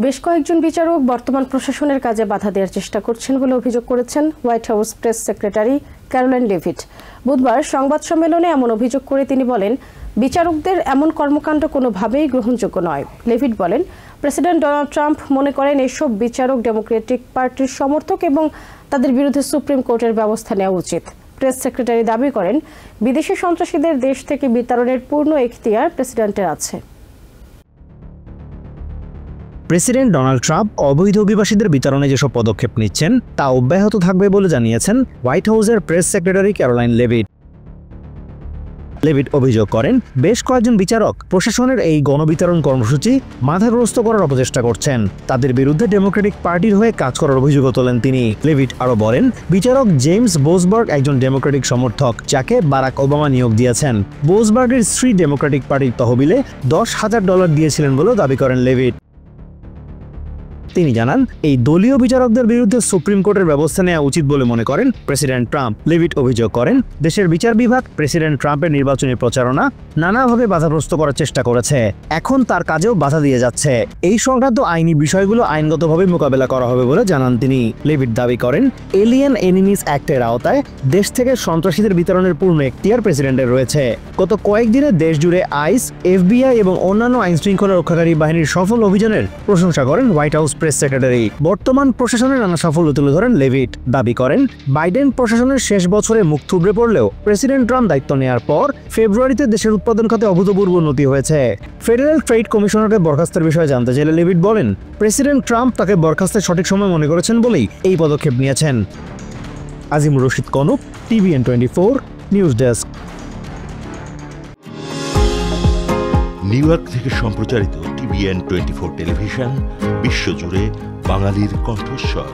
বেশ কয়েকজন বিচারক বর্তমান প্রশাসনের কাজে বাধা দেওয়ার চেষ্টা করছেন বলে অভিযোগ করেছেন white house press secretary Caroline Leavitt. বুধবার সংবাদ সম্মেলনে এমন অভিযোগ করে তিনি বলেন, বিচারকদের এমন কর্মকাণ্ড কোনোভাবেই গ্রহণযোগ্য নয়। লেভিট বলেন, প্রেসিডেন্ট ডোনাল্ড ট্রাম্প মনে করেন এসব বিচারক ডেমোক্রেটিক পার্টির সমর্থক এবং তাদের বিরুদ্ধে সুপ্রিম কোর্টের ব্যবস্থা নেওয়া উচিত। প্রেস সেক্রেটারি দাবি করেন, বিদেশি সন্ত্রাসীদের দেশ থেকে বিতাড়নের পূর্ণ এখতিয়ার প্রেসিডেন্টের আছে। প্রেসিডেন্ট ডোনাল্ড ট্রাম্প অবৈধ অভিবাসীদের বিতরণে যেসব পদক্ষেপ নিচ্ছেন তা অব্যাহত থাকবে বলে জানিয়েছেন হোয়াইট হাউসের press secretary Caroline Leavitt. Leavitt অভিযোগ করেন, বেশ কয়েকজন বিচারক প্রশাসনের এই গণবিতরণ কর্মসূচি বাধাগ্রস্ত করার অপচেষ্টা করছেন। তাদের বিরুদ্ধে ডেমোক্রেটিক পার্টির হয়ে কাজ করার অভিযোগও তোলেন তিনি। লেভিট আরও বলেন, বিচারক জেমস বোসবার্গ একজন ডেমোক্রেটিক সমর্থক, যাকে বারাক ওবামা নিয়োগ দিয়েছেন। বোসবার্গের স্ত্রী ডেমোক্রেটিক পার্টির তহবিলে $10,000 দিয়েছিলেন বলেও দাবি করেন লেভিট। তিনি জানান, এই দলীয় বিচারকদের বিরুদ্ধে সুপ্রিম কোর্টের ব্যবস্থা নেওয়া উচিত বলে মনে করেন প্রেসিডেন্ট ট্রাম্প। লেভিট অভিযোগ করেন, দেশের বিচার বিভাগ প্রেসিডেন্ট ট্রাম্পের নির্বাচনী প্রচারণা নানাভাবে বাধাগ্রস্ত করার চেষ্টা করেছে, এখন তার কাজেও বাধা দিয়ে যাচ্ছে। এই সংক্রান্ত আইনি বিষয়গুলো আইনগতভাবে মোকাবেলা করা হবে বলে জানান তিনি। লেভিট দাবি করেন, এলিয়েন এনিমিস অ্যাক্টের আওতায় দেশ থেকে সন্ত্রাসীদের বিতরণের পূর্ণ এখতিয়ার প্রেসিডেন্টের রয়েছে। গত কয়েকদিনে দেশ জুড়ে আইস, FBI এবং অন্যান্য আইনশৃঙ্খলা রক্ষাকারী বাহিনীর সফল অভিযানের প্রশংসা করেন হোয়াইট হাউস প্রেস সেক্রেটারি। বর্তমান প্রশাসনের নানা সাফল্য তুলে ধরেন লেভিট। দাবি করেন, বাইডেন প্রশাসনের শেষ বছরে মুখ থুবড়ে পড়লেও প্রেসিডেন্ট ট্রাম্প দায়িত্ব নেওয়ার পর ফেব্রুয়ারিতে দেশের উৎপাদন খাতে অভূতপূর্ব উন্নতি হয়েছে। ফেডারেল ট্রেড কমিশনারকে বরখাস্তের বিষয়ে জানতে চাইলে লেভিট বলেন, প্রেসিডেন্ট ট্রাম্প তাকে বরখাস্তের সঠিক সময় মনে করেছেন বলেই এই পদক্ষেপ নিয়েছেন। Azimur Rashid Kanak, TVN 24 news desk. New York থেকে সম্প্রচারিত TVN 24 টেলিভিশন বিশ্বজুড়ে বাঙালির কণ্ঠস্বর।